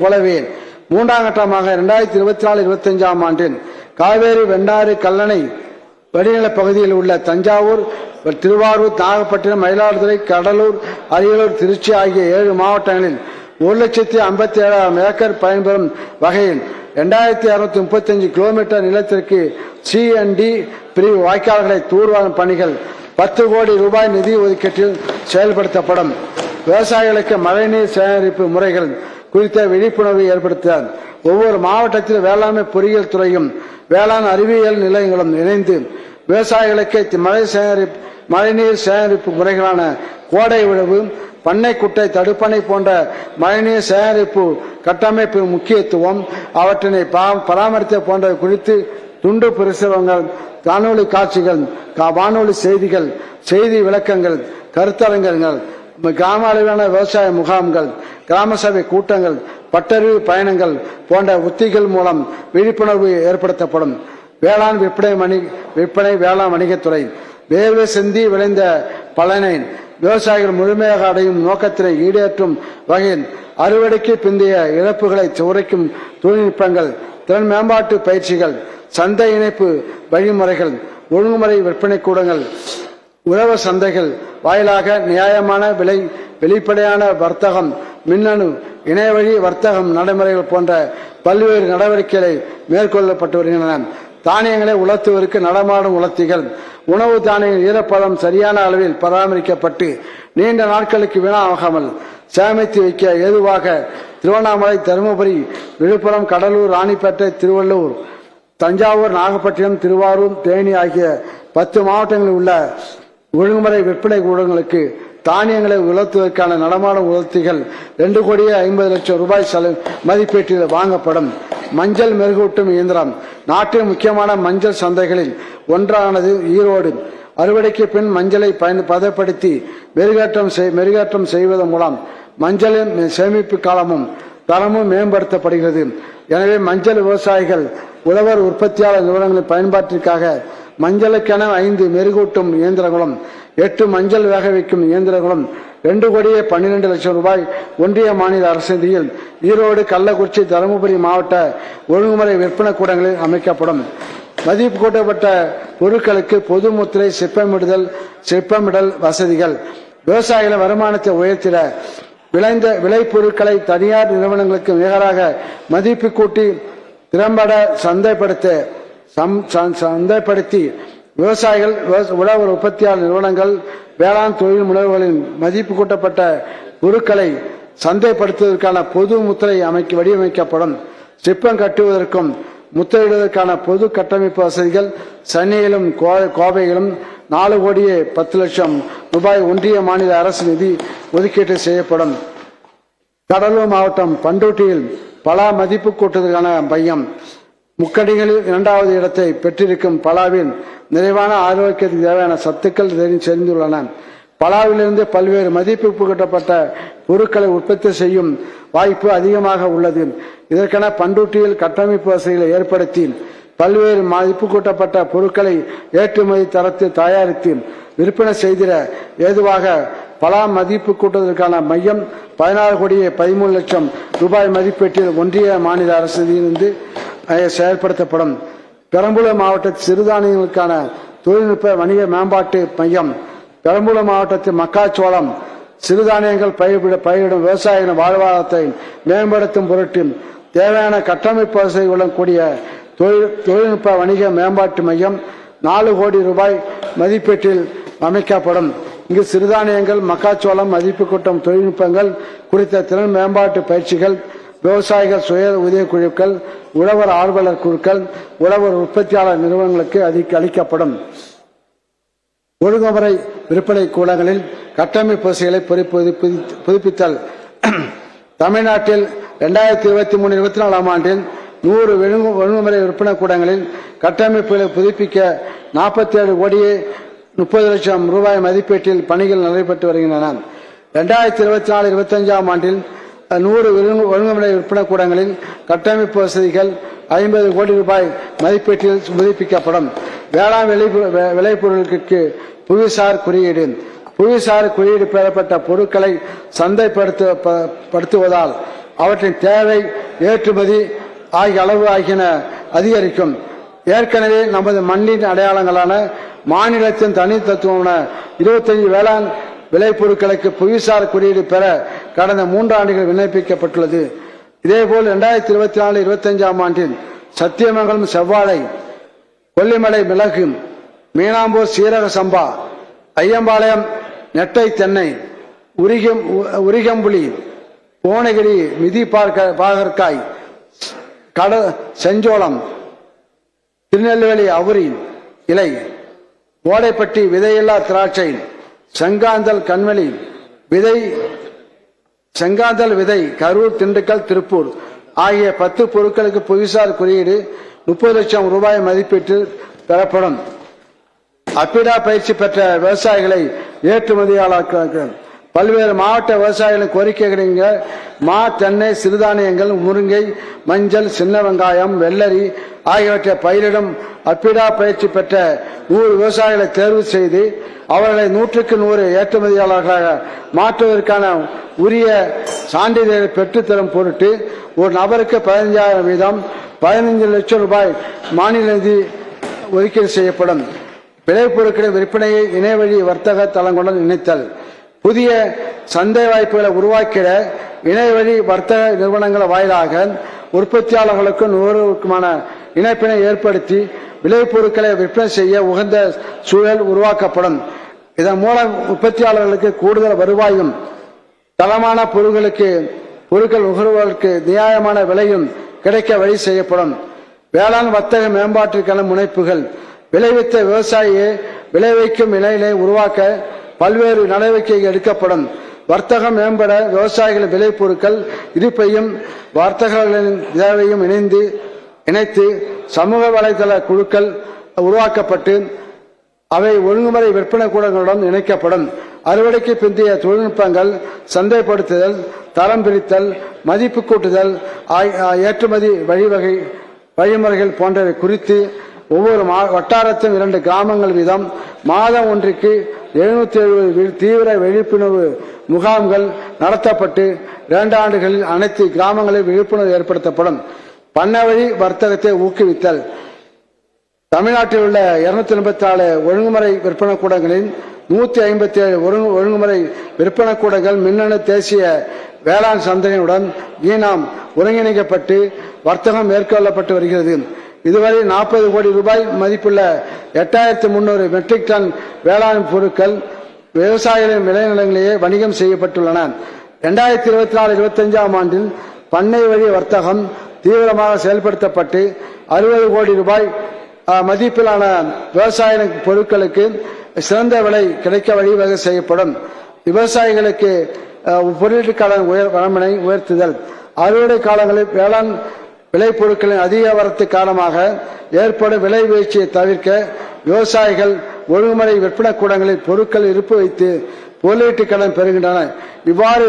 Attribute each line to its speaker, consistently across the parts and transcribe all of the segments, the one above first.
Speaker 1: போலவே மூன்றாம் கட்டமாக 2024-25 ஆண்டில் காவேரி வெண்ணாறு கல்லணை வடிநில பகுதியில் உள்ள தஞ்சாவூர், திருவாரூர், நாகப்பட்டினம், மயிலாடுதுறை, கடலூர், அரியலூர், திருச்சி ஆகிய 7 மாவட்டங்களில் 1,57,000 ஏக்கர் பயன்பெறும் வகையில் 2635 கிலோமீட்டர் நிலத்திற்கு C&D பிரிவு வாய்க்கால்களை தூர்வாரும் பணிகள் 10 கோடி ரூபாய் நிதி ஒதுக்கீட்டில் செயல்படுத்தப்படும். விவசாயிகளுக்கு மழைநீர் சேகரிப்பு முறைகள் குறித்த விழிப்புணர்வை ஏற்படுத்த ஒவ்வொரு மாவட்டத்தில் வேளாண்மை பொறியியல் துறையும் வேளாண் அறிவியல் நிலையங்களும் இணைந்து விவசாயிகளுக்கு மழைநீர் சேகரிப்பு முறைகளான கோடை உழவு, பண்ணை குட்டை தடுப்பணை போன்ற மழைநீர் சேகரிப்பு கட்டமைப்பு முக்கியத்துவம், அவற்றினை பராமரித்த போன்ற குறித்து துண்டு பிரசுரங்கள், காணொலி காட்சிகள், வானொலி செய்திகள், செய்தி விளக்கங்கள், கருத்தரங்கங்கள், கிராம அளவிலான விவசாய முகாம்கள், கிராம சபை கூட்டங்கள், பட்டறிவு பயணங்கள் போன்ற உத்திகள் மூலம் விழிப்புணர்வு ஏற்படுத்தப்படும். வேளாண் விற்பனை வேளாண் வணிகத்துறை வேர்வை சிந்தி விளைந்த பலனை விவசாயிகள் முழுமையாக அடையும் நோக்கத்தினை ஈடேற்றும் வகையில் அறுவடைக்கு பிந்தைய இழப்புகளை உரைக்கும் தொழில்நுட்பங்கள், திறன் மேம்பாட்டு பயிற்சிகள், சந்தை இணைப்பு வழிமுறைகள், ஒழுங்குமுறை விற்பனை கூடங்கள், உழவு சந்தைகள் வாயிலாக நியாயமான விலை, வெளிப்படையான வர்த்தகம், மின்னணு இணையவழி வர்த்தகம் நடைமுறைகள் போன்ற பல்வேறு நடவடிக்கைகளை மேற்கொள்ளப்பட்டு வருகின்றன. தானியங்களை உலர்த்துவதற்கு நடமாடும் உலர்த்திகள், உணவு தானியங்கள் ஈரப்பதம் சரியான அளவில் பராமரிக்கப்பட்டு நீண்ட நாட்களுக்கு வீணாகாமல் சேமித்து வைக்க ஏதுவாக திருவண்ணாமலை, தருமபுரி, விழுப்புரம், கடலூர், ராணிப்பேட்டை, திருவள்ளூர், தஞ்சாவூர், நாகப்பட்டினம், திருவாரூர், தேனி ஆகிய 10 மாவட்டங்களில் உள்ள ஒழுங்குமுறை விற்பனை கூடங்களுக்கு தானியங்களை உலர்த்துவதற்கான நடமாடும் உலர்த்திகள் 2,50,00,000 ரூபாய் மதிப்பீட்டில் வாங்கப்படும். மஞ்சள் மெருகூட்டும் இயந்திரம் நாட்டின் முக்கியமான மஞ்சள் சந்தைகளில் ஒன்றானது ஈரோடு. அறுவடைக்கு பின் மஞ்சளை பதப்படுத்தி மெருகேற்றம் செய்வதன் மூலம் மஞ்சளின் சேமிப்பு காலமும் தரமும் மேம்படுத்தப்படுகிறது. எனவே மஞ்சள் விவசாயிகள், உழவர் உற்பத்தியாளர் நிறுவனங்களின் பயன்பாட்டிற்காக மஞ்சளுக்கென 5 மெருகூட்டும் இயந்திரங்களும் 8 மஞ்சள் வேக வைக்கும் இயந்திரங்களும் 2,12,00,000 ரூபாய் ஒன்றிய மாநில அரசு நிதியில் ஈரோடு, கள்ளக்குறிச்சி, தருமபுரி மாவட்ட ஒழுங்குமுறை விற்பனை கூடங்களில் அமைக்கப்படும். மதிப்பு கூட்டப்பட்ட பொருட்களுக்கு பொது முத்திரை சிப்பமிடல் வசதிகள் விவசாயிகளின் வருமானத்தை உயர்த்திட விளை பொருட்களை தனியார் நிறுவனங்களுக்கு நிகராக மதிப்பு கூட்டி திறம்பட சந்தைப்படுத்தி விவசாயிகள், உழவர் உற்பத்தியாளர் நிறுவனங்கள், வேளாண் தொழில் முனைவோர்களின் மதிப்பு கூட்டப்பட்ட பொருட்களை சந்தைப்படுத்துவதற்கான பொது முத்திரை வடிவமைக்கப்படும். சிப்பம் கட்டுவதற்கும் முத்திரையிடுவதற்கான பொது கட்டமைப்பு வசதிகள் சென்னையிலும் கோவையிலும் 4,10,00,000 ரூபாய் ஒன்றிய மாநில அரசு நிதி ஒதுக்கீடு செய்யப்படும். கடலூர் மாவட்டம் பண்டூட்டியில் பலா மதிப்பு கூட்டுவதற்கான மையம் முக்கணிகளில் 2வது இடத்தை பெற்றிருக்கும் பலாவின் நிறைவான ஆரோக்கியத்துக்கு தேவையான சத்துக்கள் சேர்ந்துள்ளன. பலாவிலிருந்து பல்வேறு மதிப்பு கூட்டப்பட்ட பொருட்களை உற்பத்தி செய்யும் வாய்ப்பு அதிகமாக உள்ளது. இதற்கென பண்டூட்டியில் கட்டமைப்பு வசதிகளை ஏற்படுத்தி பல்வேறு மதிப்பு கூட்டப்பட்ட பொருட்களை ஏற்றுமதி தரத்து தயாரித்து விற்பனை செய்திட ஏதுவாக பலா மதிப்பு கூட்டுவதற்கான மையம் 16,13,00,000 ரூபாய் மதிப்பீட்டில் ஒன்றிய மாநில அரசிலிருந்து செயல்படுத்தப்படும். பெரம்பலூர் மாவட்ட சிறுதானியங்களுக்கான தொழில்நுட்ப வணிக மேம்பாட்டு மையம் பெரம்பலூர் மாவட்டத்தில் மக்காச்சோளம், சிறுதானியங்கள் பயிரிடும் விவசாயிகளின் வாழ்வாதாரத்தை மேம்படுத்தும் பொருட்டு தேவையான கட்டமைப்பு வசதிகளுடன் கூடிய தொழில்நுட்ப வணிக மேம்பாட்டு மையம் 4 கோடி ரூபாய் மதிப்பீட்டில் அமைக்கப்படும். இங்கு சிறுதானியங்கள், மக்காச்சோளம், மதிப்பு கூட்டும் தொழில்நுட்பங்கள் குறித்த திறன் மேம்பாட்டு பயிற்சிகள், விவசாயிகள் சுய உதவி குழுக்கள், உழவர் ஆர்வலர் குழுக்கள், உழவர் உற்பத்தியாளர் நிறுவனங்களுக்கு அளிக்கப்படும். ஒழுங்குமுறை விற்பனை கூடங்களில் கட்டமைப்பு வசதிகளை புதுப்பித்தல். தமிழ்நாட்டில் 2023-24 ஆண்டில் 100 ஒழுங்குமுறை விற்பனை கூடங்களில் கட்டமைப்புகளை புதுப்பிக்க 47,30,00,000 ரூபாய் மதிப்பீட்டில் பணிகள் நடைபெற்று வருகின்றன. 2024-25 ஆண்டில் 100 ஒழுங்குமுறை விற்பனை கூடங்களில் கட்டமைப்பு வசதிகள் 50 கோடி ரூபாய் மதிப்பீட்டில் புதுப்பிக்கப்படும். வேளாண் விளைபொருட்களுக்கு புவிசார் குறியீடு பெறப்பட்ட பொருட்களை சந்தைப்படுத்துவதால் அவற்றின் தேவை, ஏற்றுமதி ஆகிய அளவு ஆகியன அதிகரிக்கும். ஏற்கனவே நமது மண்ணின் அடையாளங்களான மாநிலத்தின் தனித்தத்துவமான 25 வேளாண் விளைபொருட்களுக்கு புவிசார் குறியீடு பெற கடந்த 3 ஆண்டுகள் விண்ணப்பிக்கப்பட்டுள்ளது. இதேபோல் 2024-25 ஆண்டில் சத்தியமங்கலம் செவ்வாழை, கொல்லிமலை மிளகு, மீனாம்பூர் சீரக சம்பா, ஐயம்பாளையம் நெட்டை தென்னை, உரிகம்புலி, கோணகிரி மிதி பாகற்காய், செஞ்சோளம், திருநெல்வேலி அவுரி இலை, ஓடைப்பட்டி விதையில்லா திராட்சை, செங்காந்தல் கண்மலி விதை, செங்காந்தல் விதை, கரூர், திண்டுக்கல், திருப்பூர் ஆகிய 10 பொருட்களுக்கு புவிசார் குறியீடு 30 லட்சம் ரூபாய் மதிப்பீட்டில் பெறப்படும். அப்பிடா பயிற்சி பெற்ற விவசாயிகளை ஏற்றுமதியாளர்கள் பல்வேறு மாவட்ட விவசாயிகளின் கோரிக்கைகளிங்க மா, தென்னை, சிறுதானியங்கள், முருங்கை, மஞ்சள், சின்ன வெங்காயம், வெள்ளரி ஆகியவற்றை பயிரிடும் அப்பிடா பயிற்சி பெற்ற 100 விவசாயிகளை தேர்வு செய்து அவர்களை 100க்கு 100 ஏற்றுமதியாளர்களாக மாற்றுவதற்கான உரிய சான்றிதழை பெற்றுத்தரும் பொருட்டு ஒரு நபருக்கு 15,000 வீதம் 15 லட்சம் ரூபாய் மாநில நிதி ஒதுக்கீடு செய்யப்படும். விளைபொருட்களின் விற்பனையை இணையவழி வர்த்தக தளங்களுடன் இணைத்தல், புதிய சந்தை வாய்ப்புகளை உருவாக்கிட இணையவழி வர்த்தக நிறுவனங்கள் வாயிலாக உற்பத்தியாளர்களுக்கும் நுகர்வோருக்குமான இணைப்பினை ஏற்படுத்தி விளைபொருட்களை விற்பனை செய்ய உகந்த சூழல் உருவாக்கப்படும். இதன் மூலம் உற்பத்தியாளர்களுக்கு கூடுதல் வருவாயும் தரமான பொருட்கள் நுகர்வோருக்கு நியாயமான விலையும் கிடைக்க வழி செய்யப்படும். வேளாண் வர்த்தக மேம்பாட்டிற்கான முனைப்புகள், விளைவித்த விவசாயியை விளைவிக்கும் நிலையினை உருவாக்க பல்வேறு நடவடிக்கைகள் எடுக்கப்படும். வர்த்தகம் மேம்பட விவசாயிகளின் விளைபொருட்கள் இருப்பையும் வர்த்தகர்களின் தேவையும் இணைத்து சமூக வலைதள குழுக்கள் உருவாக்கப்பட்டு அவை ஒழுங்குமுறை விற்பனை கூடங்களுடன் இணைக்கப்படும். அறுவடைக்கு பிந்தைய தொழில்நுட்பங்கள், சந்தைப்படுத்துதல், தரம் பிரித்தல், மதிப்பு கூட்டுதல், ஏற்றுமதி வழிமுறைகள் போன்றவை குறித்து ஒவ்வொரு வட்டாரத்தும் 2 கிராமங்கள் வீதம் மாதம் ஒன்றுக்கு 770 தீவிர விழிப்புணர்வு முகாம்கள் நடத்தப்பட்டு 2 ஆண்டுகளில் அனைத்து கிராமங்களில் விழிப்புணர்வு ஏற்படுத்தப்படும். பண்ணை வழி வர்த்தகத்தை ஊக்குவித்தல், தமிழ்நாட்டில் உள்ள 284 ஒழுங்குமுறை விற்பனை கூடங்களில் 157 ஒழுங்குமுறை விற்பனை கூடங்கள் மின்னணு தேசிய வேளாண் சந்தையுடன் ஈனாம் ஒருங்கிணைக்கப்பட்டு வர்த்தகம் மேற்கொள்ளப்பட்டு வருகிறது. இதுவரை 40 கோடி ரூபாய் மதிப்புள்ள 8300 மெட்ரிக் டன் வேளாண் பொருட்கள் விவசாயிகளின் விளைநிலங்களிலேயே வணிகம் செய்யப்பட்டுள்ளன. 2024-25 ஆண்டில் பண்ணை வழி வர்த்தகம் தீவிரமாக செயல்படுத்தப்பட்டு 60 கோடி ரூபாய் மதிப்பிலான விவசாய பொருட்களுக்கு சிறந்த விலை கிடைக்க வழிவகை செய்யப்படும். விவசாயிகளுக்கு பொருட்களுக்கான வரம்பினை உயர்த்துதல், அறுவடை காலங்களில் வேளாண் விளைபொருட்களின் அதிக வரத்து காரணமாக ஏற்படும் விலை வீழ்ச்சியை தவிர்க்க விவசாயிகள் ஒழுங்குமுறை விற்பனை கூடங்களில் பொருட்கள் இருப்பு வைத்து பொருளீட்டு கடன் பெறுகின்றனர். இவ்வாறு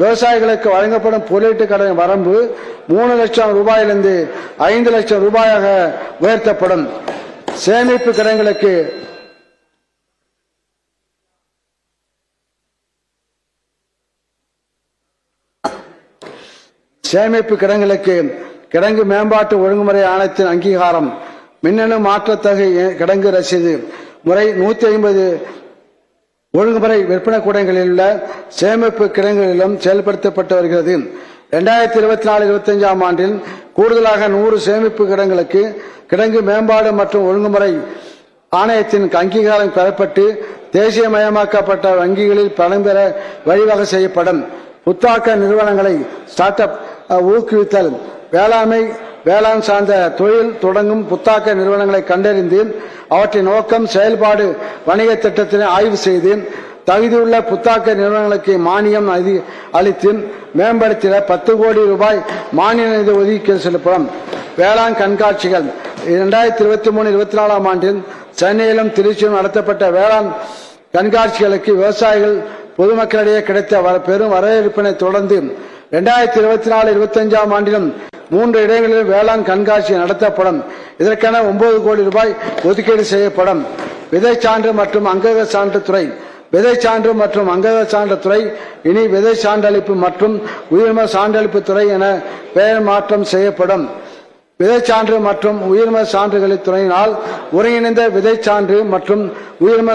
Speaker 1: விவசாயிகளுக்கு வழங்கப்படும் பொருளீட்டு கடன் வரம்பு 3 லட்சம் ரூபாயிலிருந்து 5 லட்சம் ரூபாயாக உயர்த்தப்படும். சேமிப்பு கிடங்குகளுக்கு கிடங்கு மேம்பாட்டு ஒழுங்குமுறை ஆணையத்தின் அங்கீகாரம், மின்னணு மாற்றத்தகு கிடங்கு ரசீது முறை 150 ஒழுங்குமுறை விற்பனை கூடங்களில் உள்ள சேமிப்பு கிடங்குகளிலும் செயல்படுத்தப்பட்டு வருகிறது. 2024-25 ஆண்டில் கூடுதலாக 100 சேமிப்பு கிடங்குகளுக்கு கிடங்கு மேம்பாடு மற்றும் ஒழுங்குமுறை ஆணையத்தின் அங்கீகாரம் பெறப்பட்டு தேசியமயமாக்கப்பட்ட வங்கிகளில் பணம் பெற வழிவகை செய்யப்படும். புத்தாக்க நிறுவனங்களை ஸ்டார்ட் அப் ஊக்குவித்தல், வேளாண் சார்ந்த தொழில் தொடங்கும் புத்தாக்க நிறுவனங்களை கண்டறிந்து அவற்றின் நோக்கம், செயல்பாடு, வணிக திட்டத்தினை ஆய்வு செய்து தகுதியுள்ள புத்தாக்க நிறுவனங்களுக்கு மானியம் அளித்து மேம்படுத்திட 10 கோடி ரூபாய் மானிய நிதி ஒதுக்கீடு செய்யப்படும். வேளாண் கண்காட்சிகள் 2023-24 ஆண்டில் சென்னையிலும் திருச்சியிலும் நடத்தப்பட்ட வேளாண் கண்காட்சிகளுக்கு விவசாயிகள் பொதுமக்களிடையே கிடைத்த பெரும் வரவேற்பினை தொடர்ந்து 2024-25 ஆண்டிலும் 3 இடங்களில் வேளாண் கண்காட்சி நடத்தப்படும். இதற்கென 9 கோடி ரூபாய் ஒதுக்கீடு செய்யப்படும். விதை சான்று மற்றும் அங்கக சான்று துறை விதை சான்று மற்றும் அங்கக சான்று துறை இனி விதை சான்றளிப்பு மற்றும் உயிர்ம சான்றளிப்பு துறை என பெயர் மாற்றம் செய்யப்படும். விதை சான்று மற்றும் உயிர்ம சான்றுகளின் துறையினால் ஒருங்கிணைந்த விதை சான்று மற்றும் உயிர்ம